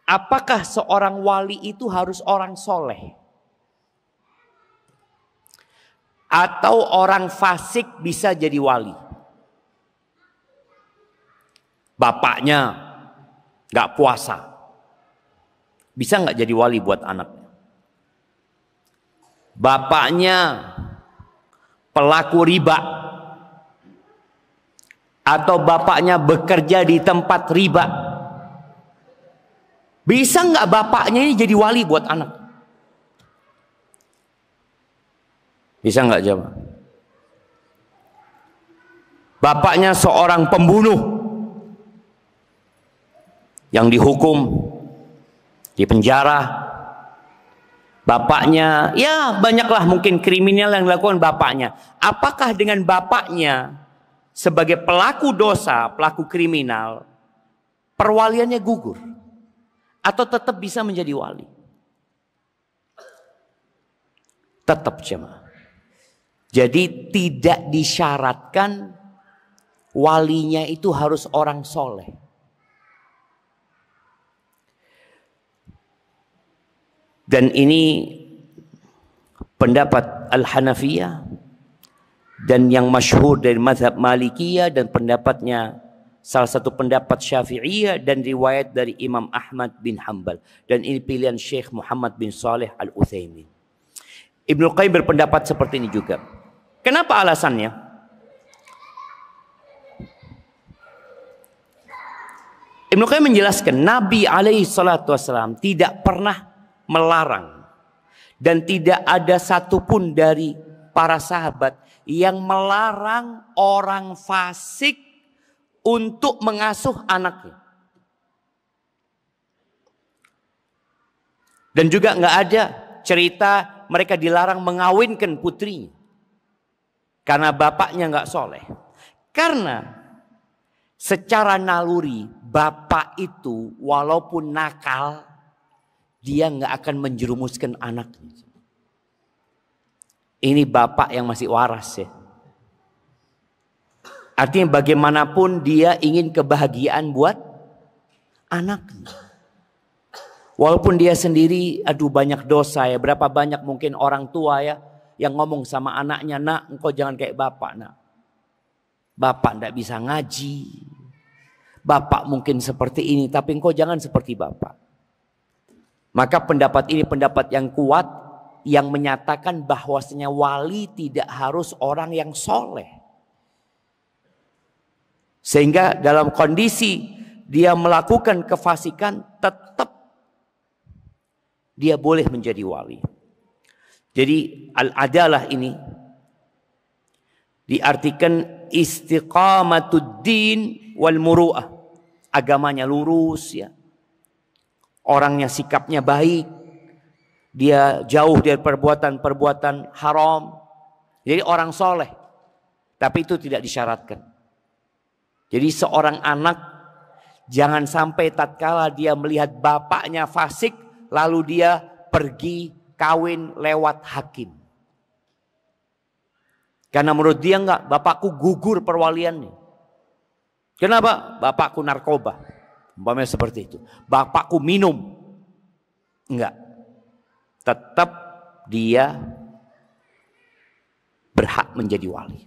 apakah seorang wali itu harus orang soleh? Atau orang fasik bisa jadi wali? Bapaknya gak puasa, bisa gak jadi wali buat anaknya? Bapaknya pelaku riba, atau bapaknya bekerja di tempat riba, bisa nggak bapaknya ini jadi wali buat anak? Bisa nggak jawab? Bapaknya seorang pembunuh yang dihukum di penjara. Bapaknya, ya banyaklah mungkin kriminal yang dilakukan bapaknya. Apakah dengan bapaknya sebagai pelaku dosa, pelaku kriminal, perwaliannya gugur? Atau tetap bisa menjadi wali? Tetap jemaah. Jadi tidak disyaratkan walinya itu harus orang soleh. Dan ini pendapat Al-Hanafiyah dan yang masyhur dari mazhab Malikiyah, dan pendapatnya salah satu pendapat Syafi'iyah dan riwayat dari Imam Ahmad bin Hanbal, dan ini pilihan Syekh Muhammad bin Shalih Al-Utsaimin. Ibnu Qayyim berpendapat seperti ini juga. Kenapa alasannya? Ibnu Qayyim menjelaskan Nabi alaihi salatu wassalam tidak pernah melarang, dan tidak ada satupun dari para sahabat yang melarang orang fasik untuk mengasuh anaknya. Dan juga nggak ada cerita mereka dilarang mengawinkan putrinya karena bapaknya nggak soleh. Karena secara naluri bapak itu walaupun nakal, dia nggak akan menjerumuskan anaknya. Ini bapak yang masih waras ya. Artinya bagaimanapun dia ingin kebahagiaan buat anaknya. Walaupun dia sendiri aduh banyak dosa ya. Berapa banyak mungkin orang tua ya yang ngomong sama anaknya, nak engkau jangan kayak bapak nak. Bapak nggak bisa ngaji. Bapak mungkin seperti ini tapi engkau jangan seperti bapak. Maka pendapat ini pendapat yang kuat yang menyatakan bahwasanya wali tidak harus orang yang soleh. Sehingga dalam kondisi dia melakukan kefasikan tetap dia boleh menjadi wali. Jadi al-adalah ini diartikan istiqamatuddin wal muru'ah. Agamanya lurus ya. Orangnya sikapnya baik, dia jauh dari perbuatan-perbuatan haram. Jadi orang soleh, tapi itu tidak disyaratkan. Jadi seorang anak jangan sampai tatkala dia melihat bapaknya fasik, lalu dia pergi kawin lewat hakim. Karena menurut dia enggak, bapakku gugur perwaliannya. Kenapa? Bapakku narkoba. Umpamanya seperti itu. Bapakku minum. Enggak. Tetap dia berhak menjadi wali.